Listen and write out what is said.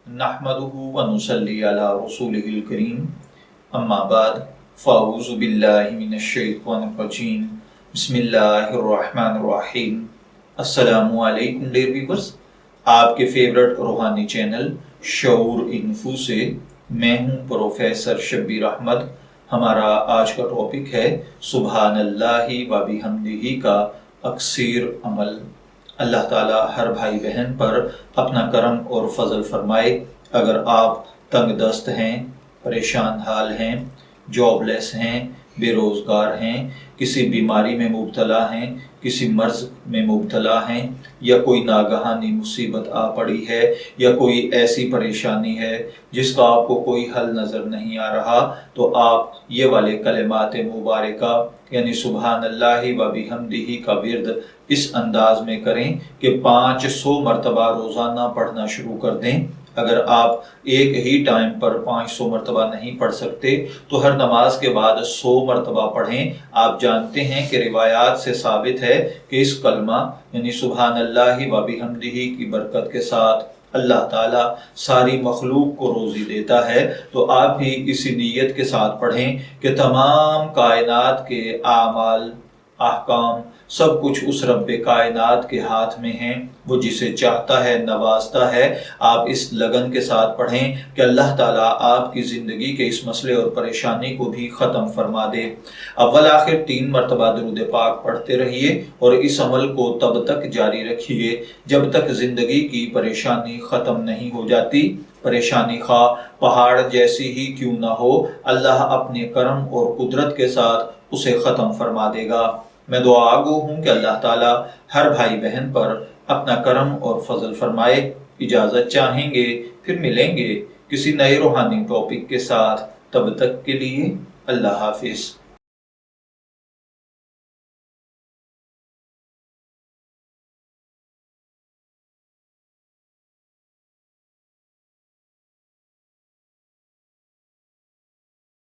नहमदुहु व नुसल्ली अला रसूलिहिल करीम अम्मा बाद फ़अऊज़ु बिल्लाहि मिनश शैतानिर रजीम बिस्मिल्लाहिर रहमानिर रहीम। अस्सलामु अलैकुम डियर व्यूअर्स, आपके फेवरेट रूहानी चैनल शऊर इन्फो से मैं हूं प्रोफेसर शब्बीर अहमद। हमारा आज का टॉपिक है सुब्हानल्लाहि व बिहम्दिही का अक्सीर अमल। अल्लाह ताला हर भाई बहन पर अपना करम और फजल फरमाए। अगर आप तंग दस्त हैं, परेशान हाल हैं, जॉबलेस हैं, बेरोज़गार हैं, किसी बीमारी में मुब्तला हैं, किसी मर्ज़ में मुब्तला हैं, या कोई नागहानी मुसीबत आ पड़ी है, या कोई ऐसी परेशानी है जिसका आपको कोई हल नज़र नहीं आ रहा, तो आप ये वाले कलिमात मुबारका यानी सुब्हानल्लाहि व बिहम्दिही का विर्द इस अंदाज में करें कि 500 मरतबा रोज़ाना पढ़ना शुरू कर दें। अगर आप एक ही टाइम पर 500 मरतबा नहीं पढ़ सकते तो हर नमाज के बाद 100 मरतबा पढ़ें। आप जानते हैं कि रिवायात से साबित है कि इस कलमा यानी सुब्हानल्लाहि व बिहम्दिही की बरकत के साथ अल्लाह ताला सारी मखलूक को रोज़ी देता है। तो आप भी इसी नीयत के साथ पढ़ें कि तमाम कायनात के आमाल अहकाम सब कुछ उस रब्बे कायनात के हाथ में हैं, वो जिसे चाहता है नवाजता है। आप इस लगन के साथ पढ़ें कि अल्लाह ताला आपकी ज़िंदगी के इस मसले और परेशानी को भी ख़त्म फरमा दे। अव्वल आखिर 3 मरतबा दुरूद पाक पढ़ते रहिए और इस अमल को तब तक जारी रखिए जब तक ज़िंदगी की परेशानी ख़त्म नहीं हो जाती। परेशानी खा पहाड़ जैसी ही क्यों ना हो, अल्लाह अपने करम और कुदरत के साथ उसे ख़त्म फरमा देगा। मैं दुआगो हूँ कि अल्लाह ताला हर भाई बहन पर अपना करम और फजल फरमाए। इजाज़त चाहेंगे, फिर मिलेंगे किसी नए रूहानी टॉपिक के साथ। तब तक के लिए अल्लाह हाफिज़।